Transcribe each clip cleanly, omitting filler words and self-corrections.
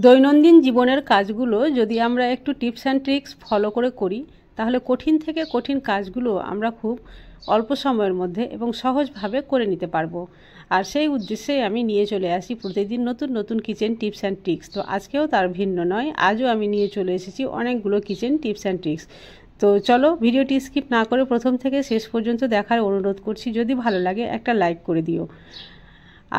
দৈনন্দিন জীবনের কাজগুলো যদি আমরা একটু টিপস অ্যান্ড ট্রিক্স ফলো করে করি তাহলে কঠিন থেকে কঠিন কাজগুলো আমরা খুব অল্প সময়ের মধ্যে এবং সহজভাবে করে নিতে পারবো। আর সেই উদ্দেশ্যে আমি নিয়ে চলে আসি প্রতিদিন নতুন নতুন কিচেন টিপস অ্যান্ড ট্রিক্স। তো আজকেও তার ভিন্ন নয়, আজও আমি নিয়ে চলে এসেছি অনেকগুলো কিচেন টিপস অ্যান্ড ট্রিক্স। তো চলো ভিডিওটি স্কিপ না করে প্রথম থেকে শেষ পর্যন্ত দেখার অনুরোধ করছি। যদি ভালো লাগে একটা লাইক করে দিও।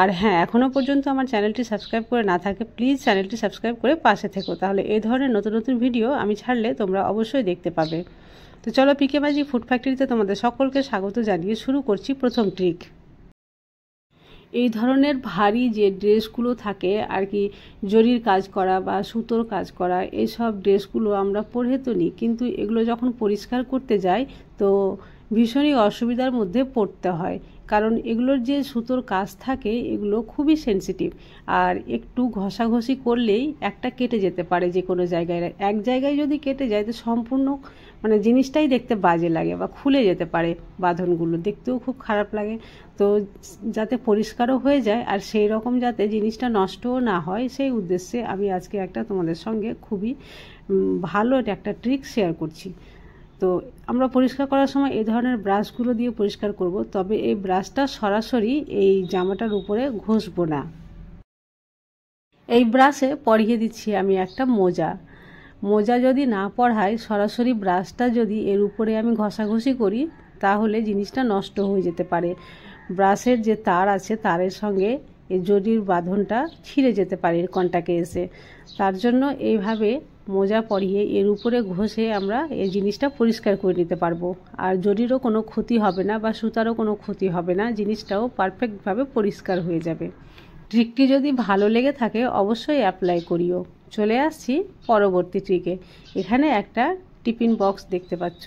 আর হ্যাঁ, এখনও পর্যন্ত আমার চ্যানেলটি সাবস্ক্রাইব করে না থাকে প্লিজ চ্যানেলটি সাবস্ক্রাইব করে পাশে থেকো, তাহলে এই ধরনের নতুন নতুন ভিডিও আমি ছাড়লে তোমরা অবশ্যই দেখতে পাবে। তো চলো পিকে ম্যাজিক ফুড ফ্যাক্টরিতে তোমাদের সকলকে স্বাগত জানিয়ে শুরু করছি প্রথম ট্রিক। এই ধরনের ভারী যে ড্রেসগুলো থাকে আর কি, জরির কাজ করা বা সুতোর কাজ করা, এইসব ড্রেসগুলো আমরা পরে তো নিই, কিন্তু এগুলো যখন পরিষ্কার করতে যাই তো ভীষণই অসুবিধার মধ্যে পড়তে হয়। কারণ এগুলোর যে সুতোর কাজ থাকে এগুলো খুবই সেনসিটিভ, আর একটু ঘষাঘষি করলেই একটা কেটে যেতে পারে যে কোনো জায়গায়। এক জায়গায় যদি কেটে যায় তো সম্পূর্ণ জিনিসটাই দেখতে বাজে লাগে বা খুলে যেতে পারে, বাঁধনগুলো দেখতেও খুব খারাপ লাগে। তো যাতে পরিষ্কারও হয়ে যায় আর সেই রকম যাতে জিনিসটা নষ্টও না হয়, সেই উদ্দেশ্যে আমি আজকে একটা তোমাদের সঙ্গে খুবই ভালো একটা ট্রিক শেয়ার করছি। তো আমরা পরিষ্কার করার সময় এই ধরনের ব্রাশগুলো দিয়ে পরিষ্কার করব, তবে এই ব্রাশটা সরাসরি এই জামাটার উপরে ঘষবো না। এই ব্রাশে পরিয়ে দিচ্ছি আমি একটা মোজা যদি না পরাই, সরাসরি ব্রাশটা যদি এর উপরে আমি ঘষাঘষি করি তাহলে জিনিসটা নষ্ট হয়ে যেতে পারে। ব্রাশের যে তার আছে তারের সঙ্গে এই জরির বাঁধনটা ছিঁড়ে যেতে পারে এর কন্টাক্টে এসে। তার জন্য এইভাবে মোজা পরিয়ে এর উপরে ঘষে আমরা এই জিনিসটা পরিষ্কার করে নিতে পারবো, আর জরিরও কোনো ক্ষতি হবে না বা সুতারও কোনো ক্ষতি হবে না, জিনিসটাও পারফেক্টভাবে পরিষ্কার হয়ে যাবে। ট্রিকটি যদি ভালো লেগে থাকে অবশ্যই অ্যাপ্লাই করিও। চলে আসছি পরবর্তী ট্রিকে। এখানে একটা টিফিন বক্স দেখতে পাচ্ছ।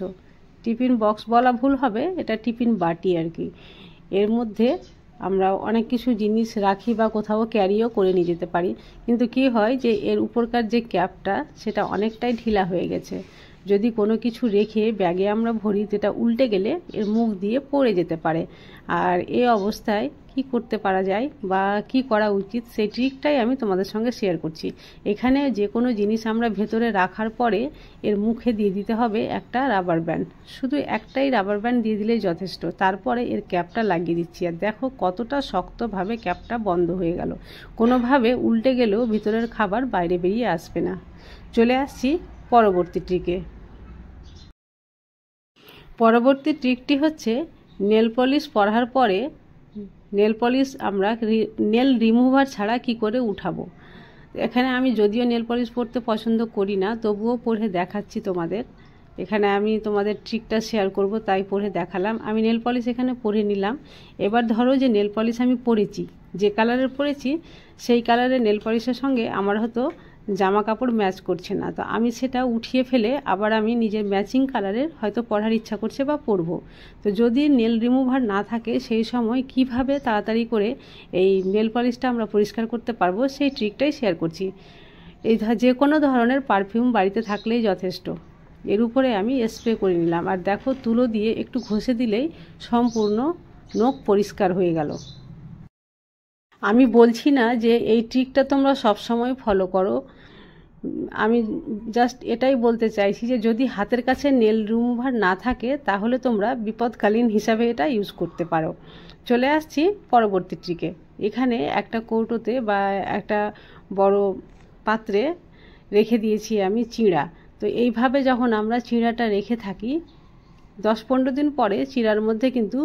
টিফিন বক্স বলা ভুল হবে, এটা টিফিন বাটি আর কি। এর মধ্যে আমরা অনেক কিছু জিনিস রাখি বা কোথাও ক্যারিও করে নিয়ে যেতে পারি, কিন্তু কি হয় যে এর উপরকার যে ক্যাপটা সেটা অনেকটাই ঢিলা হয়ে গেছে। যদি কোনো কিছু রেখে ব্যাগে আমরা ভরি, যেটা উল্টে গেলে এর মুখ দিয়ে পড়ে যেতে পারে। আর এই অবস্থায় কি করতে পারা যায় বা কি করা উচিত সেই ট্রিকটাই আমি তোমাদের সঙ্গে শেয়ার করছি। এখানে যে কোনো জিনিস আমরা ভেতরে রাখার পরে এর মুখে দিয়ে দিতে হবে একটা রাবার ব্যান্ড। শুধু একটাই রাবার ব্যান্ড দিয়ে দিলেই যথেষ্ট। তারপরে এর ক্যাপটা লাগিয়ে দিচ্ছি, আর দেখো কতটা শক্তভাবে ক্যাপটা বন্ধ হয়ে গেল। কোনোভাবে উল্টে গেলেও ভিতরের খাবার বাইরে বেরিয়ে আসবে না। চলে আসছি পরবর্তী ট্রিকে। পরবর্তী ট্রিকটি হচ্ছে নেল পলিশ পরার পরে নেল পলিশ আমরা নেল রিমুভার ছাড়া কি করে উঠাবো। এখানে আমি যদিও নেল পলিশ পরতে পছন্দ করি না, তবুও পরে দেখাচ্ছি তোমাদের। এখানে আমি তোমাদের ট্রিকটা শেয়ার করব তাই পরে দেখালাম। আমি নেল পলিশ এখানে পরে নিলাম। এবার ধরো যে নেল পলিশ আমি পরেছি, যে কালারের পরেছি সেই কালারের নেল পলিশের সঙ্গে আমার হয়তো জামা কাপড় ম্যাচ করছে না, তো আমি সেটা উঠিয়ে ফেলে আবার আমি নিজের ম্যাচিং কালারের হয়তো পরার ইচ্ছা করছে বা পরবো। তো যদি নেল রিমুভার না থাকে সেই সময় কিভাবে তাড়াতাড়ি করে এই নেল পলিশটা আমরা পরিষ্কার করতে পারবো সেই ট্রিকটাই শেয়ার করছি। এই যে কোনো ধরনের পারফিউম বাড়িতে থাকলেই যথেষ্ট। এর উপরে আমি স্প্রে করে নিলাম, আর দেখো তুলো দিয়ে একটু ঘষে দিলেই সম্পূর্ণ নখ পরিষ্কার হয়ে গেল। আমি বলছি না যে এই ট্রিকটা তোমরা সব সময় ফলো করো, আমি জাস্ট এটাই বলতে চাইছি যে যদি হাতের কাছে নেল রিমুভার না থাকে তাহলে তোমরা বিপদকালীন হিসাবে এটা ইউজ করতে পারো। চলে আসছি পরবর্তী ট্রিকে। এখানে একটা কৌটোতে বা একটা বড় পাত্রে রেখে দিয়েছি আমি চিঁড়া। তো এইভাবে যখন আমরা চিঁড়াটা রেখে থাকি 10-15 দিন পরে চিঁড়ার মধ্যে কিন্তু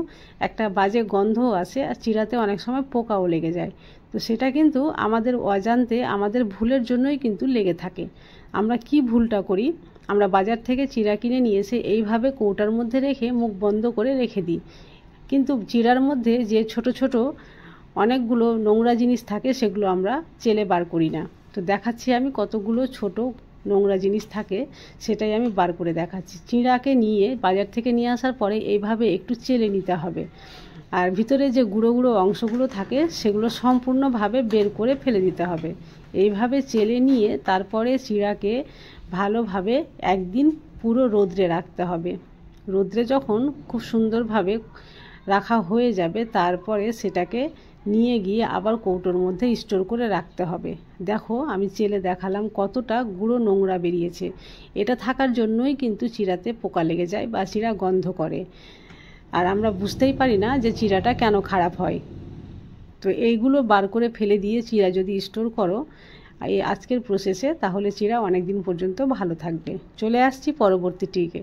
একটা বাজে গন্ধ আসে, আর চিঁড়াতে অনেক সময় পোকাও লেগে যায়। তো সেটা কিন্তু আমাদের অজান্তে, আমাদের ভুলের জন্যই কিন্তু লেগে থাকে। আমরা কি ভুলটা করি, আমরা বাজার থেকে চিঁড়া কিনে নিয়ে এসে এইভাবে কৌটার মধ্যে রেখে মুখ বন্ধ করে রেখে দিই, কিন্তু চিঁড়ার মধ্যে যে ছোট ছোট অনেকগুলো নোংরা জিনিস থাকে সেগুলো আমরা চেলে বার করি না। তো দেখাচ্ছি আমি কতগুলো ছোট নোংরা জিনিস থাকে, সেটাই আমি বার করে দেখাচ্ছি। চিঁড়াকে নিয়ে বাজার থেকে নিয়ে আসার পরে এইভাবে একটু চেলে নিতে হবে, আর ভিতরে যে গুঁড়ো গুঁড়ো অংশগুলো থাকে সেগুলো সম্পূর্ণভাবে বের করে ফেলে দিতে হবে। এইভাবে চেলে নিয়ে তারপরে চিঁড়াকে ভালোভাবে একদিন পুরো রোদ্রে রাখতে হবে। রোদ্রে যখন খুব সুন্দরভাবে রাখা হয়ে যাবে তারপরে সেটাকে নিয়ে গিয়ে আবার কৌটোর মধ্যে স্টোর করে রাখতে হবে। দেখো আমি চেলে দেখালাম কতটা গুঁড়ো নোংরা বেরিয়েছে। এটা থাকার জন্যই কিন্তু চিঁড়াতে পোকা লেগে যায় বা চিঁড়া গন্ধ করে, আর আমরা বুঝতেই পারি না যে চিঁড়াটা কেন খারাপ হয়। তো এইগুলো বার করে ফেলে দিয়ে চিঁড়া যদি স্টোর করো এই আজকের প্রসেসে, তাহলে চিঁড়া অনেক দিন পর্যন্ত ভালো থাকবে। চলে আসছি পরবর্তী টিকে।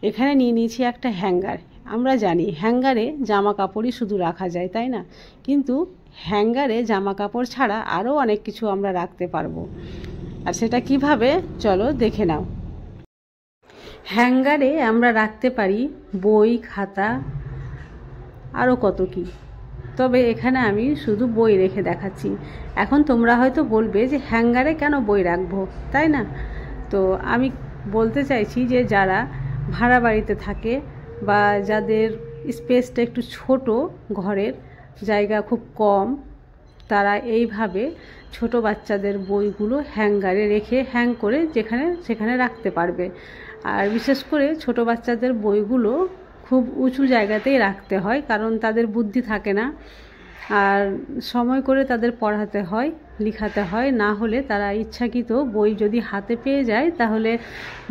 এখানে নিয়ে নিয়েছি একটা হ্যাঙ্গার। আমরা জানি হ্যাঙ্গারে জামা কাপড়ই শুধু রাখা যায়, তাই না? কিন্তু হ্যাঙ্গারে জামা কাপড় ছাড়া আরও অনেক কিছু আমরা রাখতে পারবো। আর সেটা কিভাবে, চলো দেখে নাও। হ্যাঙ্গারে আমরা রাখতে পারি বই, খাতা, আরও কত কি। তবে এখানে আমি শুধু বই রেখে দেখাচ্ছি। এখন তোমরা হয়তো বলবে যে হ্যাঙ্গারে কেন বই রাখবো, তাই না? তো আমি বলতে চাইছি যে যারা ভাড়া বাড়িতে থাকে বা যাদের স্পেসটা একটু ছোট, ঘরের জায়গা খুব কম, তারা এইভাবে ছোট বাচ্চাদের বইগুলো হ্যাঙ্গারে রেখে হ্যাং করে যেখানে সেখানে রাখতে পারবে। আর বিশেষ করে ছোট বাচ্চাদের বইগুলো খুব উঁচু জায়গাতেই রাখতে হয়, কারণ তাদের বুদ্ধি থাকে না, আর সময় করে তাদের পড়াতে হয়, লিখাতে হয়। না হলে তারা ইচ্ছাকৃত বই যদি হাতে পেয়ে যায় তাহলে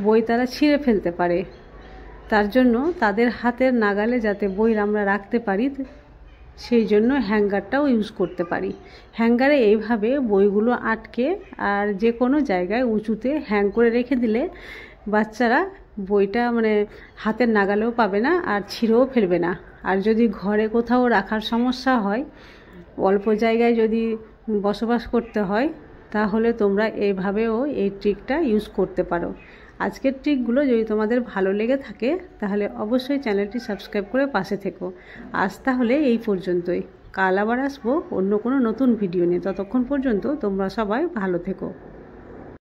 বই তারা ছিঁড়ে ফেলতে পারে। তার জন্য তাদের হাতের নাগালে যাতে বই আমরা রাখতে পারি, সেই জন্য হ্যাঙ্গারটাও ইউজ করতে পারি। হ্যাঙ্গারে এইভাবে বইগুলো আটকে আর যে কোনো জায়গায় উঁচুতে হ্যাং করে রেখে দিলে বাচ্চারা বইটা হাতের নাগালেও পাবে না আর ছিঁড়েও ফেলবে না। আর যদি ঘরে কোথাও রাখার সমস্যা হয়, অল্প জায়গায় যদি বসবাস করতে হয়, তাহলে তোমরা এইভাবেও এই ট্রিকটা ইউজ করতে পারো। আজকের ট্রিকগুলো যদি তোমাদের ভালো লেগে থাকে তাহলে অবশ্যই চ্যানেলটি সাবস্ক্রাইব করে পাশে থেকো। আজ তাহলে এই পর্যন্তই। কাল আবার আসবো অন্য কোনো নতুন ভিডিও নিয়ে। ততক্ষণ পর্যন্ত তোমরা সবাই ভালো থেকো।